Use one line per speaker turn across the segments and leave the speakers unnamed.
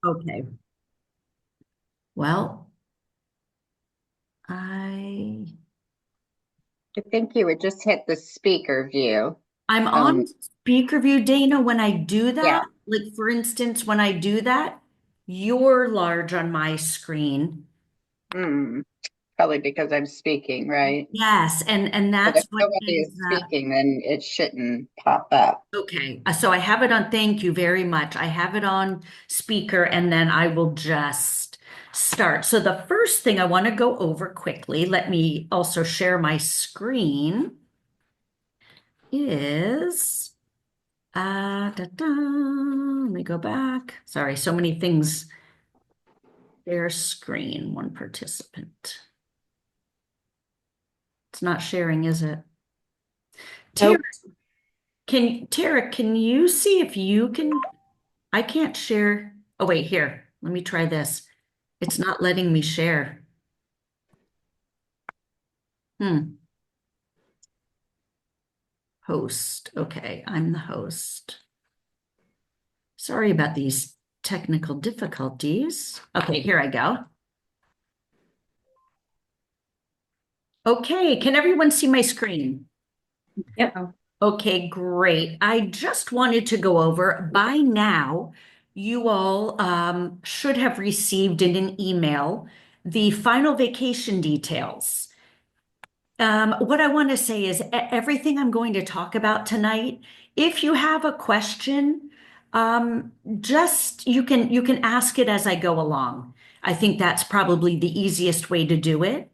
Okay. Well, I
I think you would just hit the speaker view.
I'm on
Um,
speaker view, Dana. When I do
yeah,
that, like for instance, when I do that, you're large on my screen.
hmm, probably because I'm speaking, right?
Yes, and
But
that's
if
what
nobody
ends
is
up.
speaking, then it shouldn't pop up.
Okay, so I have it on, thank you very much. I have it on speaker and then I will just start. So the first thing I want to go over quickly, let me also share my screen, is let me go back. Sorry, so many things. Share screen, one participant. It's not sharing, is it? Tara,
Nope.
Tara, can you see if you can? I can't share. Oh, wait, here. Let me try this. It's not letting me share. Hmm. Host. Okay, I'm the host. Sorry about these technical difficulties. Okay, here I go. Okay, can everyone see my screen?
Yep.
Okay, great. I just wanted to go over, by now, you all should have received in an email the final vacation details. What I want to say is everything I'm going to talk about tonight, if you have a question, just you can ask it as I go along. I think that's probably the easiest way to do it.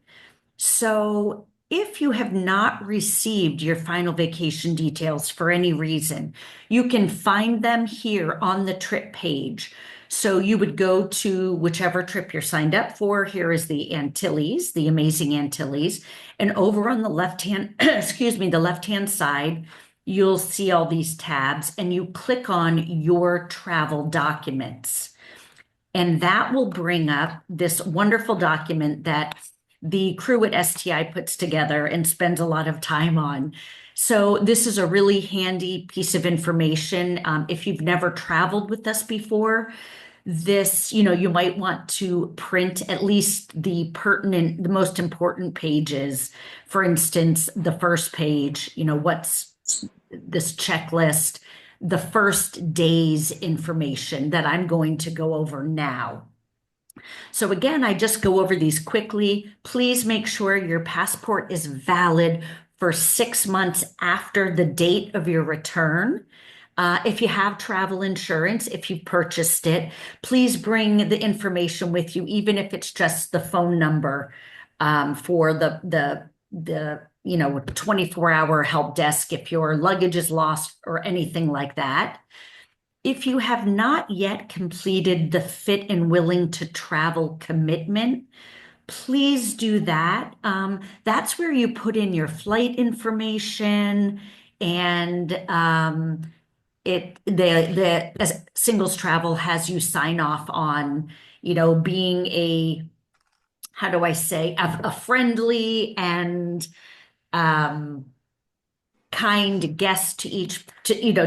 So, if you have not received your final vacation details for any reason, you can find them here on the trip page. So, you would go to whichever trip you're signed up for. Here is the Antilles, the amazing Antilles. And over on the left hand, excuse me, the left hand side, you'll see all these tabs and you click on your travel documents. And that will bring up this wonderful document that the crew at STI puts together and spends a lot of time on. So, this is a really handy piece of information. If you've never traveled with us before, you might want to print at least the pertinent, the most important pages. For instance, the first page, what's this checklist, the first day's information that I'm going to go over now. So again, I just go over these quickly. Please make sure your passport is valid for 6 months after the date of your return. If you have travel insurance, if you've purchased it, please bring the information with you, even if it's just the phone number for the 24-hour help desk if your luggage is lost or anything like that. If you have not yet completed the fit and willing to travel commitment, please do that. That's where you put in your flight information and as singles travel has you sign off on, being how do I say, a friendly and um, kind guest to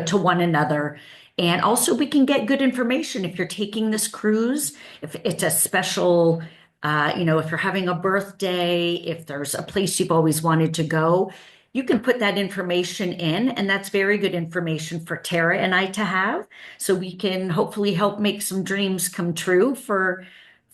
to one another. And also we can get good information if you're taking this cruise, if it's a special, if you're having a birthday, if there's a place you've always wanted to go, you can put that information in, and that's very good information for Tara and I to have, so we can hopefully help make some dreams come true for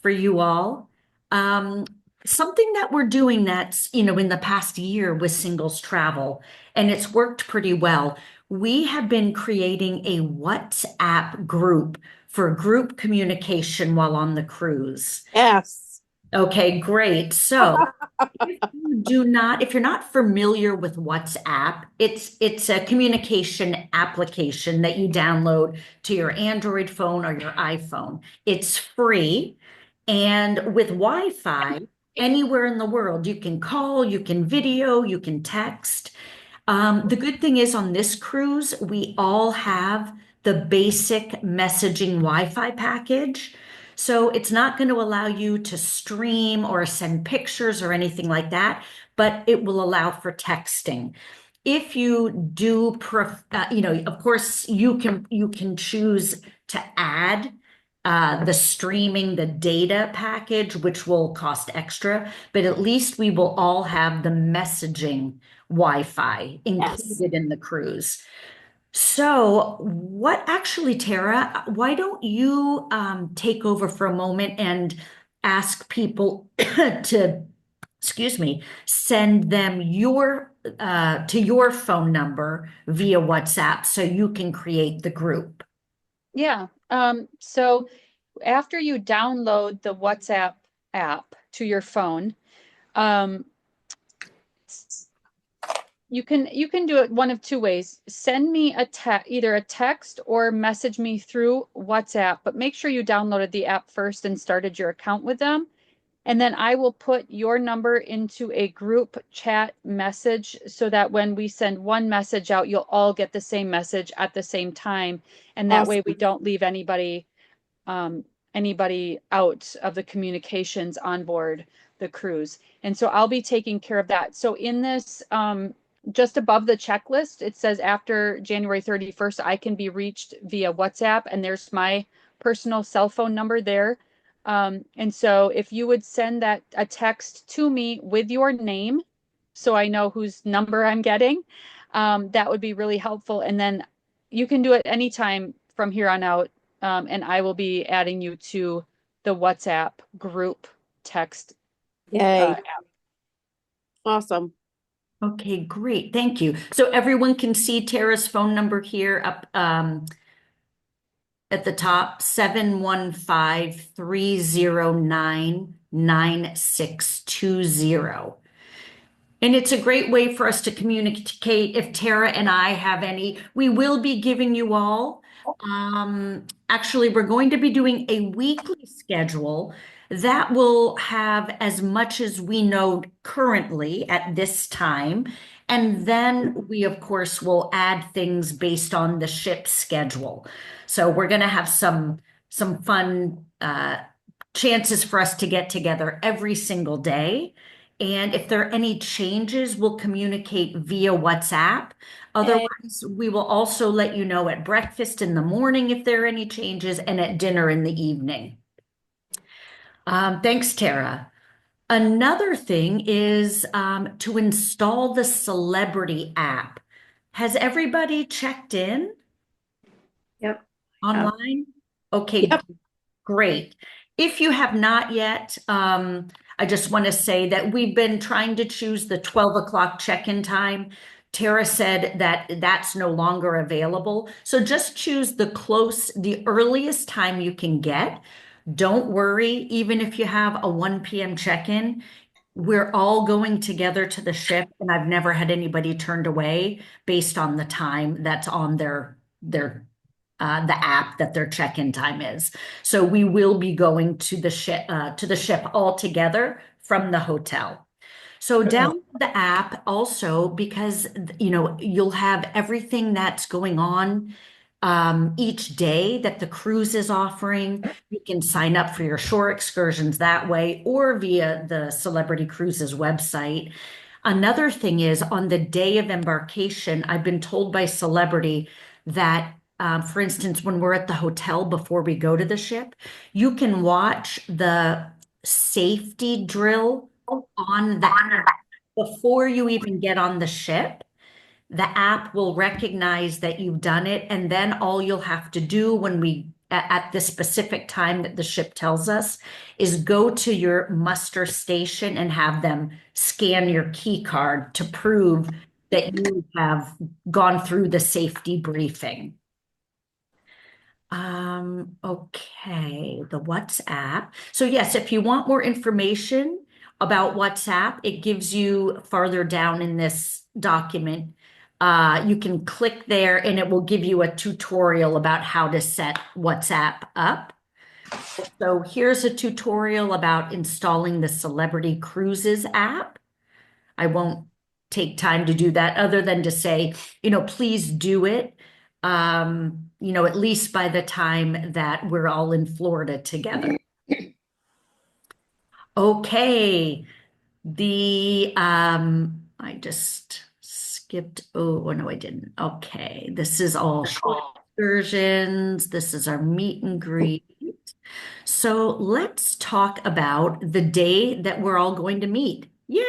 you all. Um, Something that we're doing that's, in the past year with singles travel, and it's worked pretty well. We have been creating a WhatsApp group for group communication while on the cruise.
Yes.
Okay, great. So if you're not familiar with WhatsApp, it's a communication application that you download to your Android phone or your iPhone. It's free, and with Wi-Fi anywhere in the world, you can call, you can video, you can text. The good thing is on this cruise, we all have the basic messaging Wi-Fi package. So it's not going to allow you to stream or send pictures or anything like that, but it will allow for texting. If you do, of course, you can choose to add the streaming, the data package, which will cost extra, but at least we will all have the messaging Wi-Fi
Yes.
included in the cruise. So, what actually, Tara, why don't you take over for a moment and ask people to, excuse me, send them your to your phone number via WhatsApp so you can create the group.
Yeah. So after you download the WhatsApp app to your phone, um, you can do it one of two ways. Send me either a text or message me through WhatsApp, but make sure you downloaded the app first and started your account with them. And then I will put your number into a group chat message so that when we send one message out, you'll all get the same message at the same time. And that way we
Awesome.
don't leave um, anybody out of the communications on board the cruise. And so I'll be taking care of that. So in this, just above the checklist, it says after January 31st, I can be reached via WhatsApp, and there's my personal cell phone number there. And so if you would send that a text to me with your name, so I know whose number I'm getting, that would be really helpful. And then you can do it anytime from here on out, and I will be adding you to the WhatsApp group text
Yay.
app.
Awesome.
Okay, great. Thank you. So everyone can see Tara's phone number here up at the top, 715-309-9620. And it's a great way for us to communicate if Tara and I have any. We will be giving you all. Actually, we're going to be doing a weekly schedule that will have as much as we know currently at this time. And then we, of course, will add things based on the ship's schedule. So we're going to have some fun chances for us to get together every single day. And if there are any changes, we'll communicate via WhatsApp.
Yay.
Otherwise, we will also let you know at breakfast in the morning if there are any changes and at dinner in the evening. Thanks, Tara. Another thing is to install the Celebrity app. Has everybody checked in
Yep.
online? Okay,
Yep.
great. If you have not yet, I just want to say that we've been trying to choose the 12 o'clock check-in time. Tara said that that's no longer available. So just choose the earliest time you can get. Don't worry, even if you have a 1 p.m. check-in, we're all going together to the ship, and I've never had anybody turned away based on the time that's on their the app that their check-in time is. So we will be going to the ship all together from the hotel. So download the app also because you'll have everything that's going on each day that the cruise is offering. You can sign up for your shore excursions that way or via the Celebrity Cruises website. Another thing is on the day of embarkation, I've been told by Celebrity that, for instance, when we're at the hotel before we go to the ship, you can watch the safety drill on the app before you even get on the ship. The app will recognize that you've done it, and then all you'll have to do when at the specific time that the ship tells us is go to your muster station and have them scan your key card to prove that you have gone through the safety briefing. Okay, the WhatsApp. So yes, if you want more information about WhatsApp, it gives you farther down in this document. You can click there and it will give you a tutorial about how to set WhatsApp up. So here's a tutorial about installing the Celebrity Cruises app. I won't take time to do that other than to say, please do it. At least by the time that we're all in Florida together. Okay. I just skipped. Oh, no, I didn't. Okay. This is all short excursions. This is our meet and greet. So let's talk about the day that we're all going to meet. Yay!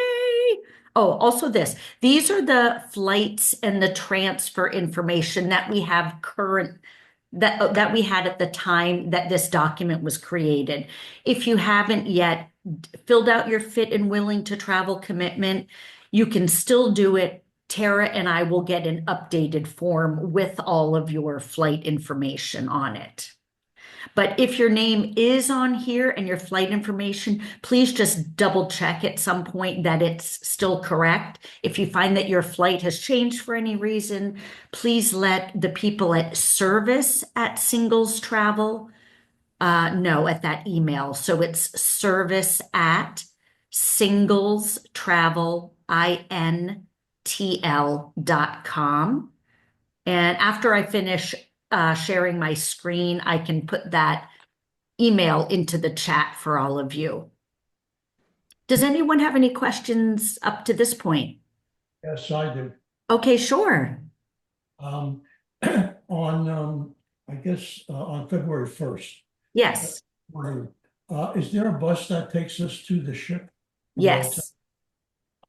Oh, also this. These are the flights and the transfer information that we have current that we had at the time that this document was created. If you haven't yet filled out your fit and willing to travel commitment, you can still do it. Tara and I will get an updated form with all of your flight information on it. But if your name is on here and your flight information, please just double check at some point that it's still correct. If you find that your flight has changed for any reason, please let the people at service at Singles Travel know at that email. So it's service at singlestravelintl.com. And after I finish sharing my screen, I can put that email into the chat for all of you. Does anyone have any questions up to this point?
Yes, I do.
Okay, sure.
Um, I guess, on February 1st,
Yes,
is there a bus that takes us to the ship?
yes.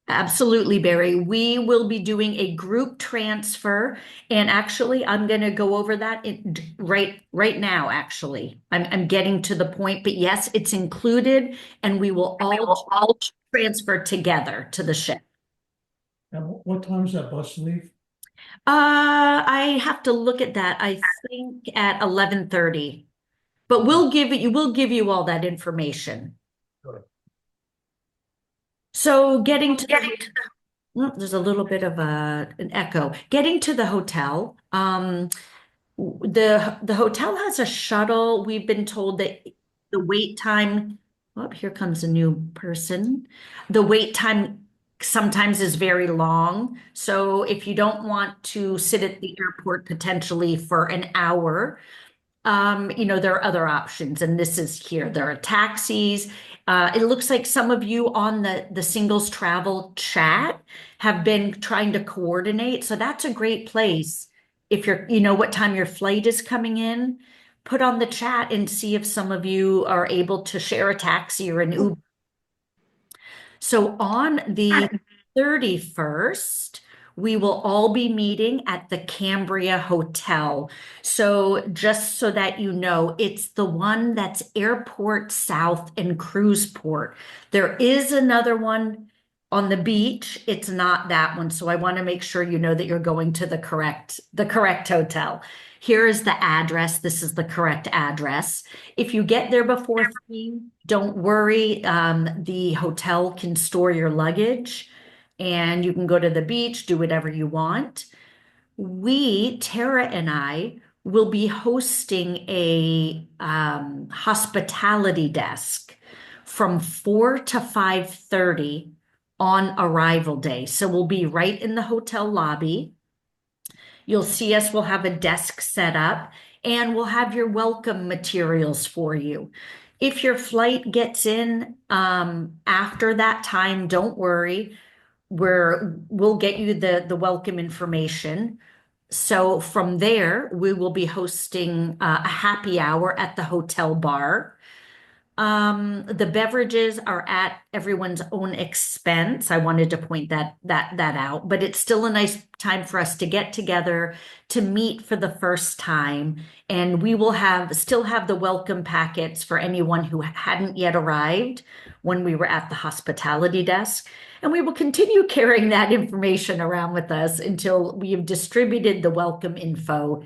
Absolutely, Barry. We will be doing a group transfer, and actually, I'm going to go over that right now. Actually, I'm getting to the point, but yes, it's included, and we will all transfer together to the ship.
And what time does that bus leave?
I have to look at that. I think at 11:30, but we'll give you all that information.
Good.
So getting to there's a little bit of an echo. Getting to the hotel, the hotel has a shuttle. We've been told that the wait time, oh, here comes a new person. The wait time sometimes is very long. So if you don't want to sit at the airport potentially for an hour, there are other options, and this is here. There are taxis. It looks like some of you on the singles travel chat have been trying to coordinate. So that's a great place. If you know what time your flight is coming in, put on the chat and see if some of you are able to share a taxi or an Uber. So on the 31st, we will all be meeting at the Cambria Hotel. So just so that you know, it's the one that's Airport South and Cruise Port. There is another one on the beach. It's not that one. So I want to make sure you know that you're going to the correct hotel. Here is the address. This is the correct address. If you get there before 3, don't worry. The hotel can store your luggage and you can go to the beach, do whatever you want. Tara and I, will be hosting a hospitality desk from 4 to 5:30 on arrival day. So we'll be right in the hotel lobby. You'll see us, we'll have a desk set up, and we'll have your welcome materials for you. If your flight gets in after that time, don't worry. We'll get you the welcome information. So from there, we will be hosting a happy hour at the hotel bar. The beverages are at everyone's own expense. I wanted to point that out, but it's still a nice time for us to get together to meet for the first time. And we will still have the welcome packets for anyone who hadn't yet arrived when we were at the hospitality desk. And we will continue carrying that information around with us until we have distributed the welcome info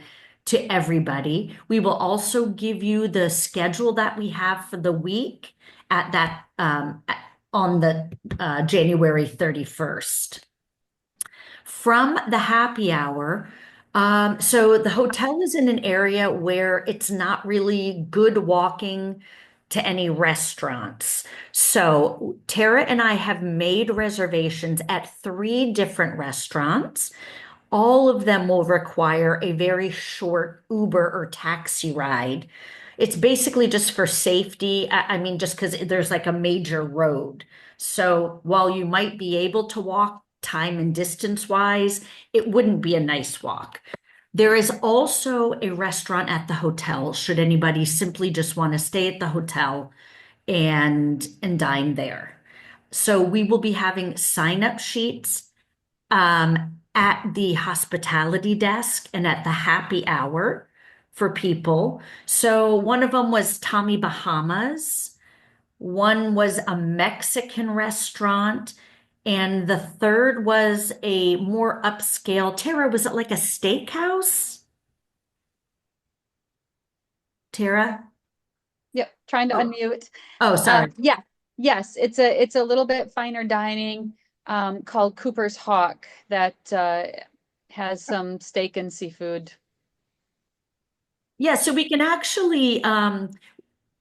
to everybody. We will also give you the schedule that we have for the week at that on the January 31st. From the happy hour, so the hotel is in an area where it's not really good walking to any restaurants. So Tara and I have made reservations at 3 different restaurants. All of them will require a very short Uber or taxi ride. It's basically just for safety. I mean, just because there's like a major road. So while you might be able to walk time and distance wise, it wouldn't be a nice walk. There is also a restaurant at the hotel, should anybody simply just want to stay at the hotel and dine there. So we will be having sign-up sheets at the hospitality desk and at the happy hour for people. So one of them was Tommy Bahamas, one was a Mexican restaurant, and the third was a more upscale. Tara, was it like a steakhouse? Tara?
Yep, trying to
Oh.
unmute.
Oh, sorry.
Yeah, yes, it's a little bit finer dining called Cooper's Hawk that has some steak and seafood.
Yeah, so we can actually,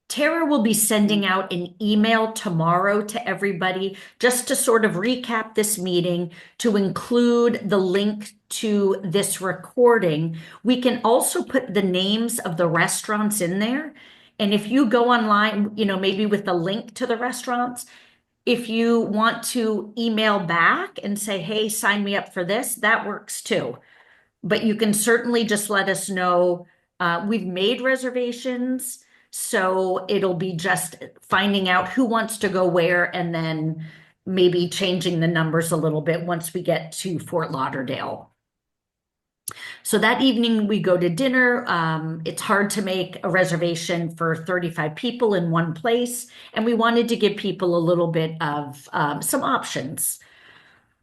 Tara will be sending out an email tomorrow to everybody just to sort of recap this meeting, to include the link to this recording. We can also put the names of the restaurants in there. And if you go online, maybe with the link to the restaurants, if you want to email back and say, hey, sign me up for this, that works too. But you can certainly just let us know. We've made reservations, so it'll be just finding out who wants to go where and then maybe changing the numbers a little bit once we get to Fort Lauderdale. So that evening we go to dinner. It's hard to make a reservation for 35 people in one place, and we wanted to give people a little bit of some options.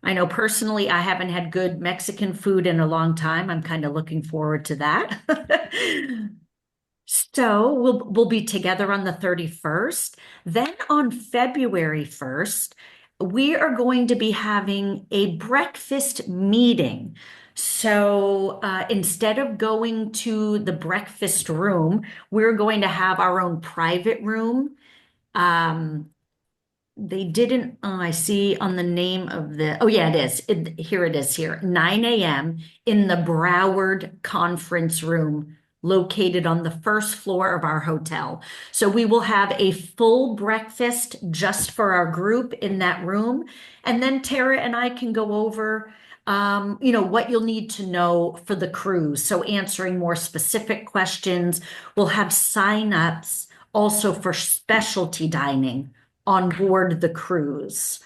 I know personally, I haven't had good Mexican food in a long time. I'm kind of looking forward to that. So we'll be together on the 31st. Then on February 1st, we are going to be having a breakfast meeting. So instead of going to the breakfast room, we're going to have our own private room. They didn't, oh, I see on the name of oh yeah, it is. Here it is here, 9 a.m. in the Broward Conference Room located on the first floor of our hotel. So we will have a full breakfast just for our group in that room. And then Tara and I can go over, what you'll need to know for the cruise. So answering more specific questions. We'll have sign-ups also for specialty dining on board the cruise.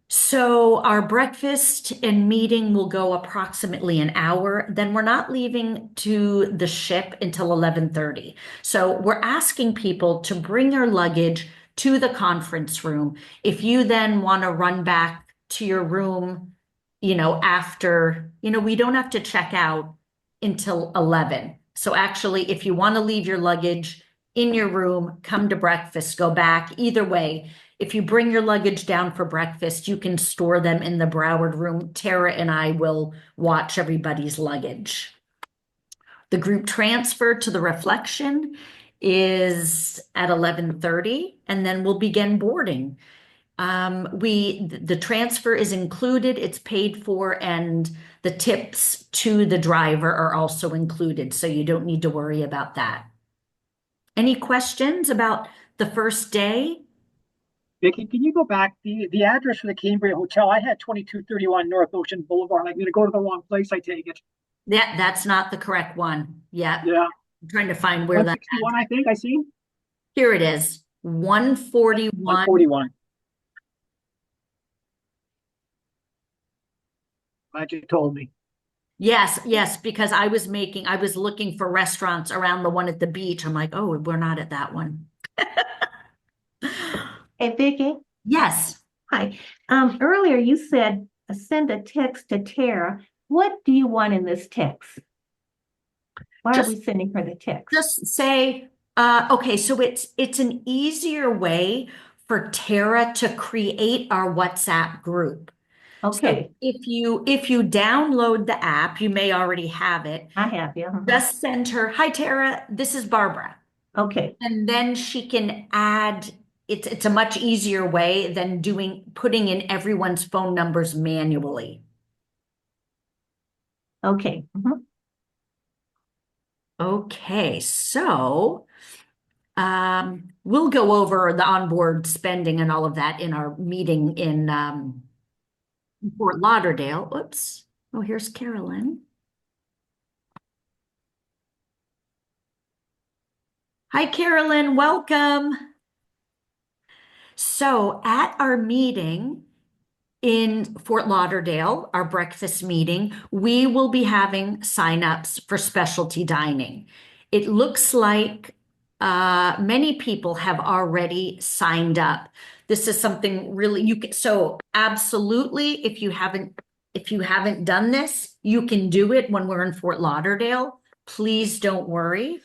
So our breakfast and meeting will go approximately an hour. Then we're not leaving to the ship until 11:30. So we're asking people to bring their luggage to the conference room. If you then want to run back to your room, after, we don't have to check out until 11. So actually, if you want to leave your luggage in your room, come to breakfast, go back. Either way, if you bring your luggage down for breakfast, you can store them in the Broward room. Tara and I will watch everybody's luggage. The group transfer to the Reflection is at 11:30, and then we'll begin boarding. The transfer is included, it's paid for, and the tips to the driver are also included, so you don't need to worry about that. Any questions about the first day?
Vicky, can you go back the address for the Cambria Hotel? I had 2231 North Ocean Boulevard. I'm going to go to the wrong place, I take it.
That's not the correct one. Yeah.
Yeah.
I'm trying to find where that.
161, I think I see.
Here it is. 141.
141. Glad you told me.
Yes, because I was looking for restaurants around the one at the beach. I'm like, oh, we're not at that one.
Hey, Vicky.
Yes.
Hi. Earlier you said send a text to Tara. What do you want in this text? Why are we sending her the text?
Just say, okay, so it's an easier way for Tara to create our WhatsApp group.
Okay.
So if you download the app, you may already have it.
I have, yeah.
Just send her, hi Tara, this is Barbara.
Okay.
And then she can add, it's a much easier way than putting in everyone's phone numbers manually.
Okay.
Okay, so we'll go over the onboard spending and all of that in our meeting in Fort Lauderdale. Oops. Oh, here's Carolyn. Hi, Carolyn, welcome. So at our meeting in Fort Lauderdale, our breakfast meeting, we will be having signups for specialty dining. It looks like many people have already signed up. This is something really you can, so absolutely, if you haven't done this, you can do it when we're in Fort Lauderdale. Please don't worry.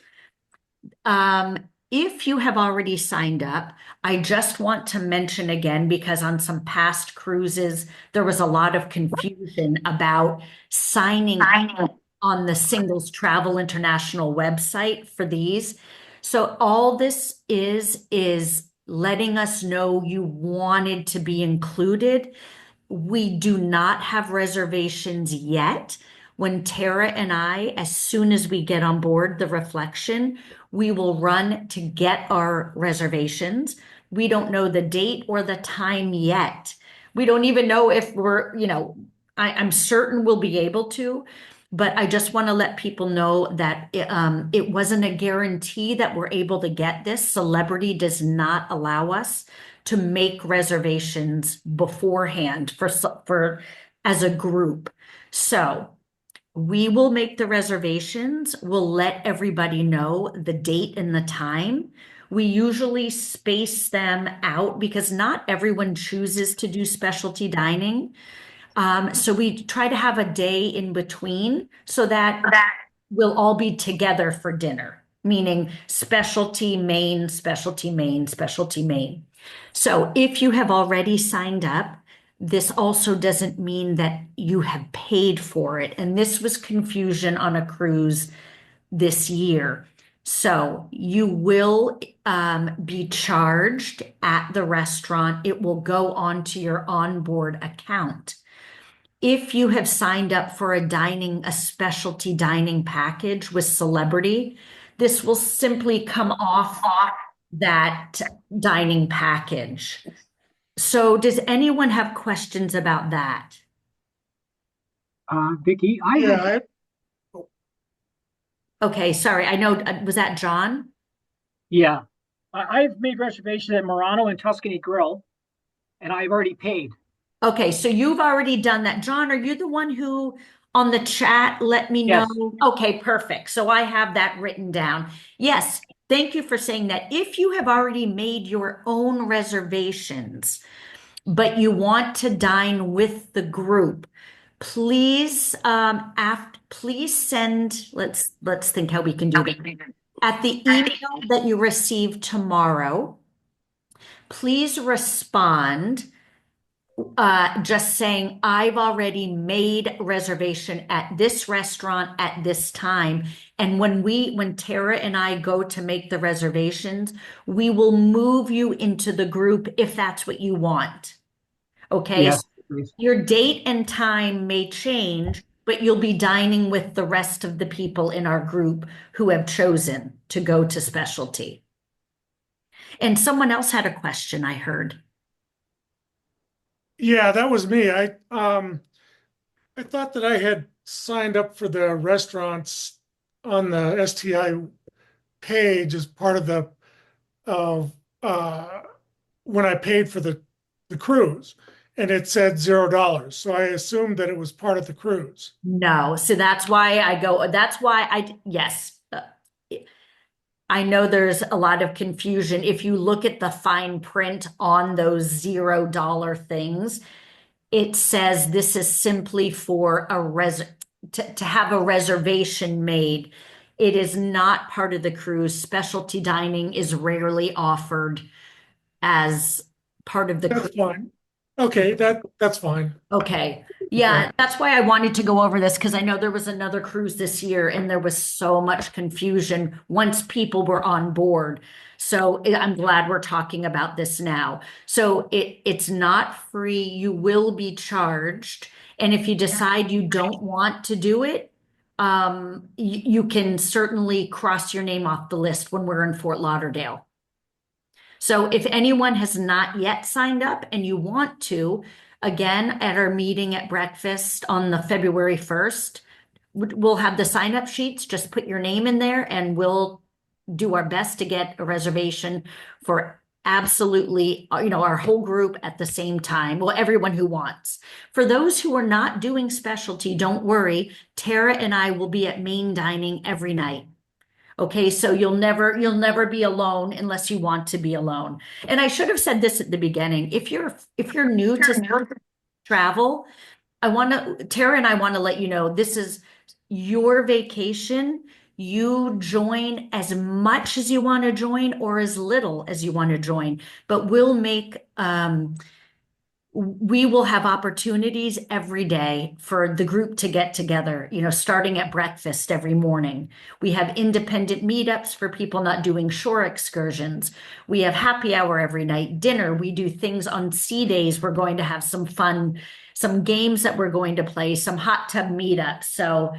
If you have already signed up, I just want to mention again, because on some past cruises, there was a lot of confusion about signing up on the Singles Travel International website for these. So all this is letting us know you wanted to be included. We do not have reservations yet. When Tara and I, as soon as we get on board the Reflection, we will run to get our reservations. We don't know the date or the time yet. We don't even know if I'm certain we'll be able to, but I just want to let people know that it wasn't a guarantee that we're able to get this. Celebrity does not allow us to make reservations beforehand for as a group. So we will make the reservations. We'll let everybody know the date and the time. We usually space them out because not everyone chooses to do specialty dining. So we try to have a day in between so that we'll all be together for dinner, meaning specialty main, specialty main, specialty main. So if you have already signed up, this also doesn't mean that you have paid for it. And this was confusion on a cruise this year. So you will be charged at the restaurant. It will go onto your onboard account. If you have signed up for a specialty dining package with Celebrity, this will simply come off that dining package. So does anyone have questions about that?
Vicky, I
Yeah,
had,
Okay, sorry. I know, was that John?
yeah, I've made reservations at Murano and Tuscany Grill, and I've already paid.
Okay, so you've already done that. John, are you the one who on the chat let me know?
Yes.
Okay, perfect. So I have that written down. Yes, thank you for saying that. If you have already made your own reservations, but you want to dine with the group, please please send, let's think how we can do that. At the email that you receive tomorrow, please respond just saying, I've already made reservation at this restaurant at this time. And when Tara and I go to make the reservations, we will move you into the group if that's what you want. Okay,
Yes,
so
please.
your date and time may change, but you'll be dining with the rest of the people in our group who have chosen to go to specialty. And someone else had a question, I heard.
yeah, that was me. I thought that I had signed up for the restaurants on the STI page as part of the of when I paid for the cruise, and it said $0. So I assumed that it was part of the cruise.
No, so that's why I go, that's why yes. I know there's a lot of confusion. If you look at the fine print on those $0 things, it says this is simply for to have a reservation made. It is not part of the cruise. Specialty dining is rarely offered as part of the
That's
cruise.
fine. Okay, that's fine.
Okay. Yeah, that's why I wanted to go over this because I know there was another cruise this year and there was so much confusion once people were on board. So I'm glad we're talking about this now. So it's not free. You will be charged. And if you decide you don't want to do it, you can certainly cross your name off the list when we're in Fort Lauderdale. So if anyone has not yet signed up and you want to, again, at our meeting at breakfast on the February 1st, we'll have the sign up sheets. Just put your name in there and we'll do our best to get a reservation for absolutely, our whole group at the same time. Well, everyone who wants. For those who are not doing specialty, don't worry. Tara and I will be at main dining every night. Okay, so you'll never be alone unless you want to be alone. And I should have said this at the beginning. If you're new to travel, Tara and I want to let you know this is your vacation. You join as much as you want to join or as little as you want to join, but we will have opportunities every day for the group to get together, starting at breakfast every morning. We have independent meetups for people not doing shore excursions. We have happy hour every night, dinner. We do things on sea days. We're going to have some fun, some games that we're going to play, some hot tub meetups. So,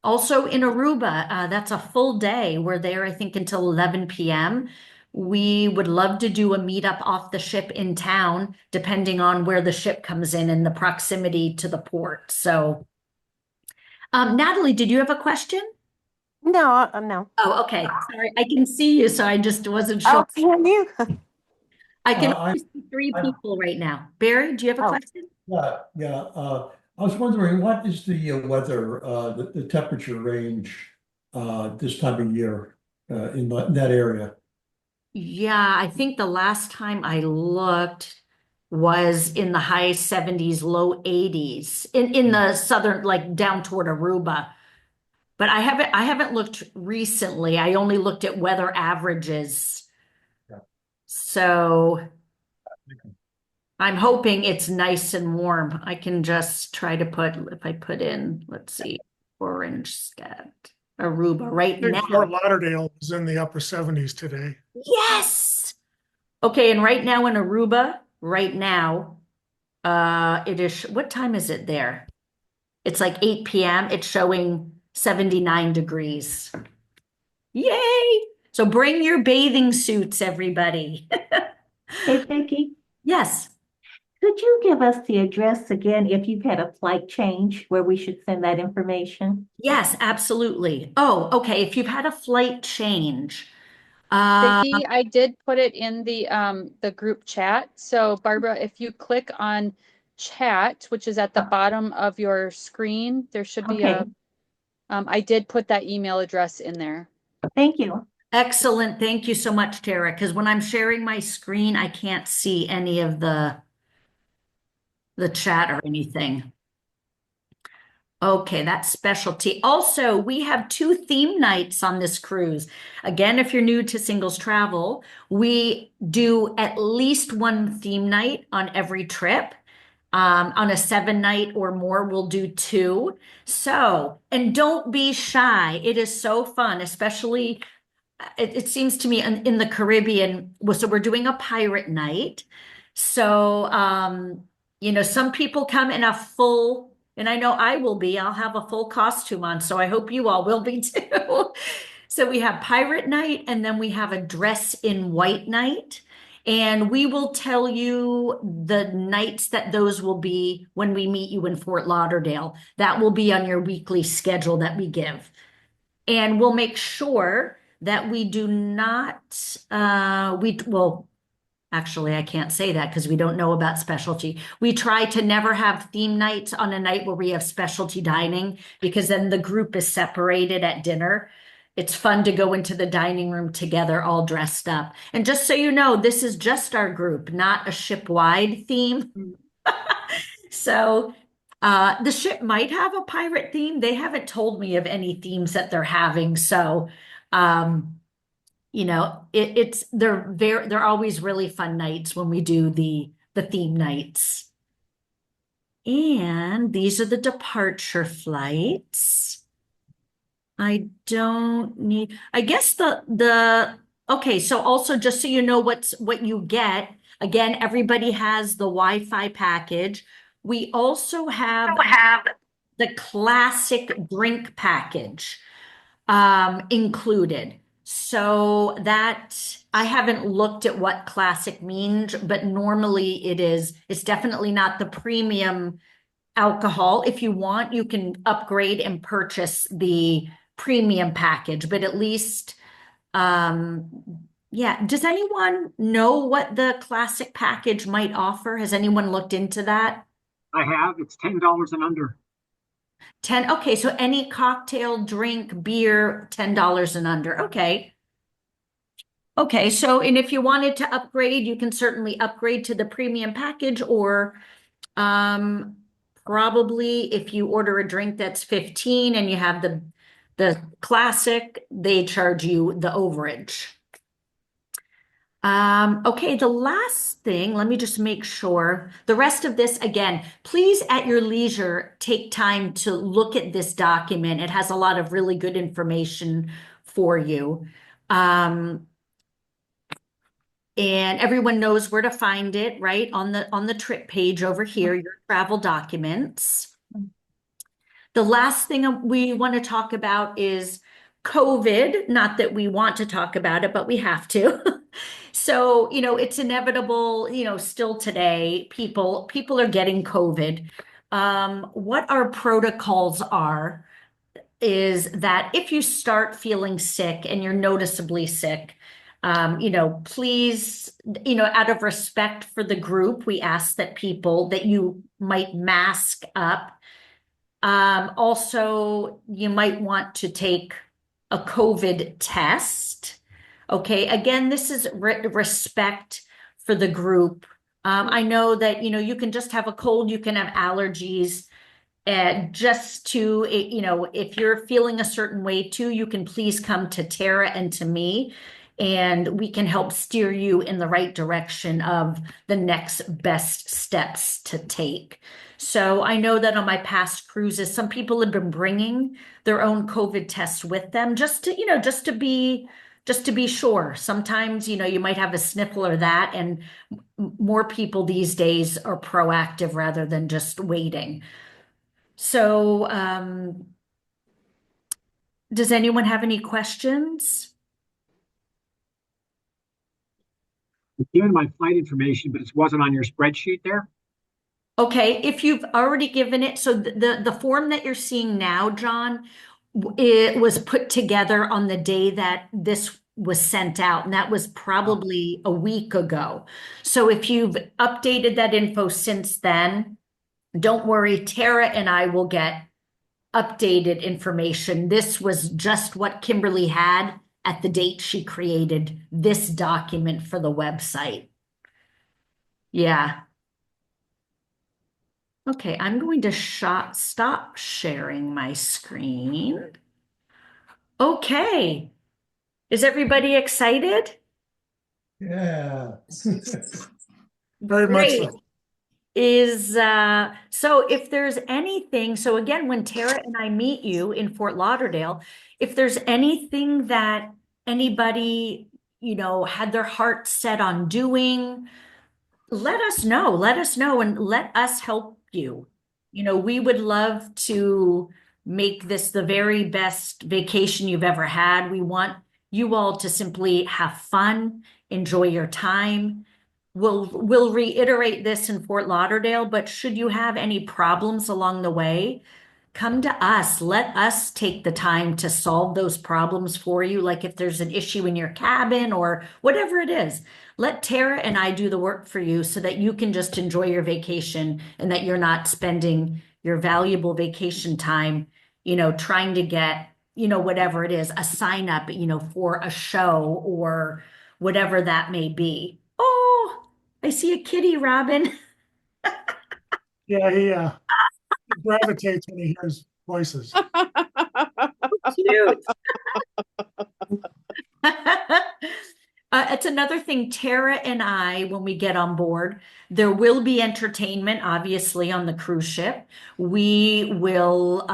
also in Aruba, that's a full day. We're there, I think, until 11 p.m. We would love to do a meetup off the ship in town, depending on where the ship comes in and the proximity to the port. So, Natalie, did you have a question?
No, no.
Oh, okay. Sorry, I can see you, so I just wasn't
Oh,
sure.
can you?
I can
I-
only see three
I-
people right now. Barry, do you have a
Oh.
question?
Yeah. I was wondering, what is the weather, the temperature range this time of year in that area?
Yeah, I think the last time I looked was in the high 70s, low 80s in the southern, like down toward Aruba. But I haven't looked recently. I only looked at weather averages.
Yeah.
So I'm hoping it's nice and warm. I can just try to if I put in, let's see, orange scat, Aruba right
I think
now.
Fort Lauderdale was in the upper 70s today.
Yes. Okay, and right now in Aruba, right now, it is, what time is it there? It's like 8 p.m. It's showing 79 degrees. Yay! So bring your bathing suits, everybody.
Hey, Vicky,
Yes.
could you give us the address again if you've had a flight change where we should send that information?
Yes, absolutely. Oh, okay. If you've had a flight change, uh,
Vicki, I did put it in the group chat. So Barbara, if you click on chat, which is at the bottom of your screen, there should be
Okay,
I did put that email address in there.
thank you.
excellent. Thank you so much, Tara. Because when I'm sharing my screen, I can't see any of the chat or anything. Okay, that's specialty. Also, we have 2 theme nights on this cruise. Again, if you're new to singles travel, we do at least 1 theme night on every trip. On a 7-night or more, we'll do 2. So, and don't be shy. It is so fun, especially it seems to me in the Caribbean. So we're doing a pirate night. So, some people come in a full, and I know I will be, I'll have a full costume on. So I hope you all will be too. So we have pirate night and then we have a dress in white night. And we will tell you the nights that those will be when we meet you in Fort Lauderdale. That will be on your weekly schedule that we give. And we'll make sure that we do not, actually, I can't say that because we don't know about specialty. We try to never have theme nights on a night where we have specialty dining because then the group is separated at dinner. It's fun to go into the dining room together, all dressed up. And just so you know, this is just our group, not a ship-wide theme. So the ship might have a pirate theme. They haven't told me of any themes that they're having. So they're always really fun nights when we do the theme nights. And these are the departure flights. I guess okay, so also just so you know what you get, again, everybody has the Wi-Fi package. We also have the classic drink package included. So that I haven't looked at what classic means, but normally it's definitely not the premium alcohol. If you want, you can upgrade and purchase the premium package, but at least Yeah, does anyone know what the classic package might offer? Has anyone looked into that?
I have, it's $10 and under.
10, okay, so any cocktail, drink, beer, $10 and under. Okay. Okay, so and if you wanted to upgrade, you can certainly upgrade to the premium package or um probably if you order a drink that's 15 and you have the classic, they charge you the overage. Okay, the last thing, let me just make sure. The rest of this, again, please at your leisure, take time to look at this document. It has a lot of really good information for you. And everyone knows where to find it, right? On the trip page over here, your travel documents. The last thing we want to talk about is COVID. Not that we want to talk about it, but we have to. So, it's inevitable, still today, people are getting COVID. What our protocols are is that if you start feeling sick and you're noticeably sick, please, out of respect for the group, we ask that you might mask up. Also, you might want to take a COVID test. Okay, again, this is respect for the group. I know that, you can just have a cold, you can have allergies. Just to, if you're feeling a certain way too, you can please come to Tara and to me, and we can help steer you in the right direction of the next best steps to take. So I know that on my past cruises, some people have been bringing their own COVID tests with them just to be sure. Sometimes, you might have a sniffle or that, and more people these days are proactive rather than just waiting. So, does anyone have any questions?
I've given my flight information, but it wasn't on your spreadsheet there.
Okay, if you've already given it, so the form that you're seeing now, John, it was put together on the day that this was sent out, and that was probably a week ago. So if you've updated that info since then, don't worry, Tara and I will get updated information. This was just what Kimberly had at the date she created this document for the website. Yeah. Okay, I'm going to stop sharing my screen. Okay. Is everybody excited?
Yeah.
Very much
Great.
so.
So if there's anything, so again, when Tara and I meet you in Fort Lauderdale, if there's anything that anybody, had their heart set on doing, let us know. Let us know and let us help you. We would love to make this the very best vacation you've ever had. We want you all to simply have fun, enjoy your time. We'll reiterate this in Fort Lauderdale, but should you have any problems along the way, come to us. Let us take the time to solve those problems for you. Like if there's an issue in your cabin or whatever it is, let Tara and I do the work for you so that you can just enjoy your vacation and that you're not spending your valuable vacation time, trying to get, whatever it is, a sign up, for a show or whatever that may be. Oh, I see a kitty, Robin.
Yeah, he gravitates when he hears voices.
Cute. It's another thing, Tara and I, when we get on board, there will be entertainment, obviously, on the cruise ship. We will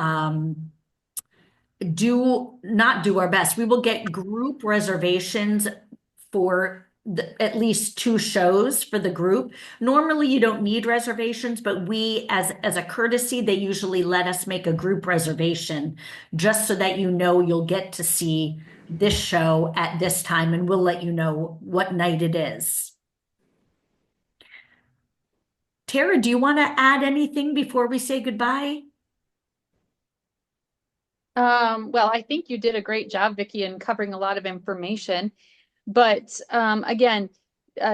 not do our best. We will get group reservations for at least 2 shows for the group. Normally, you don't need reservations, but we, as a courtesy, they usually let us make a group reservation just so that you'll get to see this show at this time, and we'll let you know what night it is. Tara, do you want to add anything before we say goodbye?
Well, I think you did a great job, Vicky, in covering a lot of information. But again,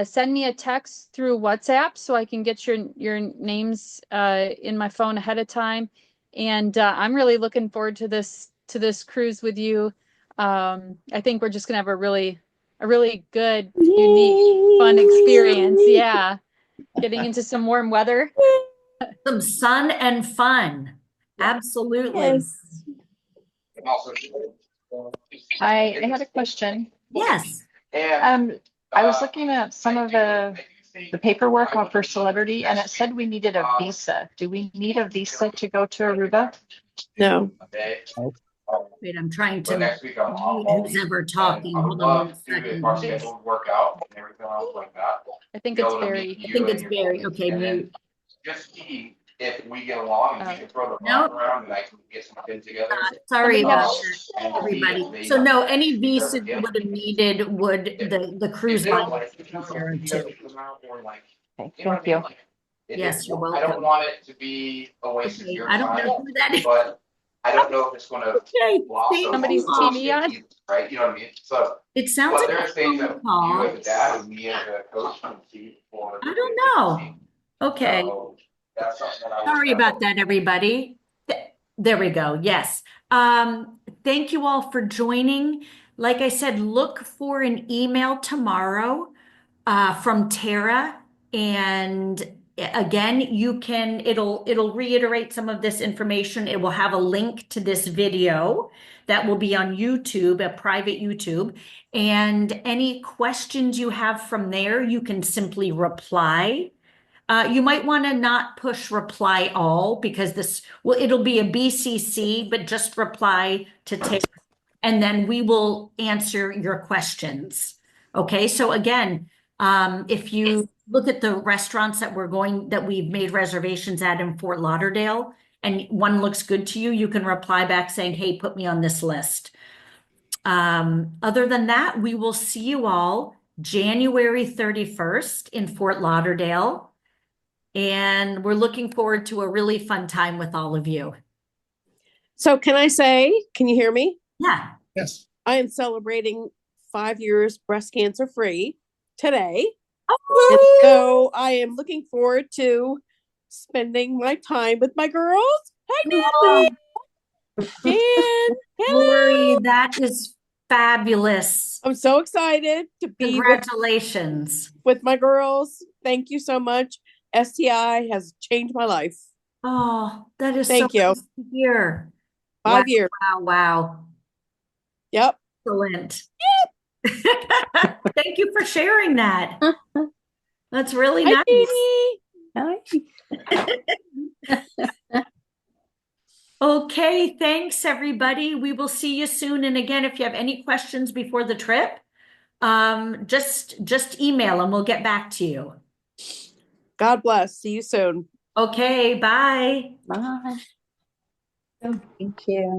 send me a text through WhatsApp so I can get your names in my phone ahead of time. And I'm really looking forward to this cruise with you. I think we're just gonna have a really good, unique, fun experience. Yeah, getting into some warm weather.
Some sun and fun.
Yeah.
Absolutely.
Yes.
I had a question.
Yes.
I was looking at some of the paperwork for celebrity, and it said we needed a visa. Do we need a visa to go to Aruba?
No.
Wait, I'm trying
But
to
next week I'm
mute
off.
who's ever
And
talking.
I would
Hold on one
love to, if
second.
our schedule would work out and everything else like that.
I think
be
it's
able to
very.
meet
I
you
think
and
it's
your
very,
boys.
okay,
And then
mute.
just see if we get along and we can throw the
Nope.
rock around and I can get something together.
Sorry
Somebody
about
have-
that,
And see
everybody.
if they-
So no, any
because,
visa
yeah,
would have needed would the
if
cruise
they don't
line
like it,
there
you guys
too.
can come out or like,
Okay,
you know what I
thank you.
mean? Like,
Yes, you're
I don't
welcome.
want it to be a waste of
Okay,
your
I don't know
time,
who that is.
but I don't know if it's gonna
Okay,
blossom.
Somebody's
into
TV on?
bullshit, right? You know what I mean? So,
it sounds
but
like
there's
a
things that
phone
you
call.
as a dad and me as a coach can see for.
I don't know. Okay.
So that's something that I was
Sorry
kind of-
about that, everybody. There we go. Yes. Thank you all for joining. Like I said, look for an email tomorrow from Tara. And again, it'll reiterate some of this information. It will have a link to this video that will be on YouTube, a private YouTube. And any questions you have from there, you can simply reply. You might want to not push reply all because it'll be a BCC, but just reply to take, and then we will answer your questions. Okay, so again, if you look at the restaurants that we've made reservations at in Fort Lauderdale, and one looks good to you, you can reply back saying, hey, put me on this list. Other than that, we will see you all January 31st in Fort Lauderdale. And we're looking forward to a really fun time with all of you.
So can you hear me?
Yeah.
Yes.
I am celebrating 5 years breast cancer free today.
Oh,
And so I am looking forward to spending my time with my girls. Hi, Nancy. Jan.
Lori,
Hello.
that is fabulous.
I'm so excited to be
Congratulations.
with my girls. Thank you so much. STI has changed my life.
Oh, that is
Thank
so
you.
nice to hear.
5 years.
Wow.
Yep.
Excellent. Thank you for sharing that. That's really
Hi,
nice.
Hi.
Okay, thanks everybody. We will see you soon. And again, if you have any questions before the trip, just email and we'll get back to you.
God bless. See you soon.
Okay, bye.
Bye. Thank you.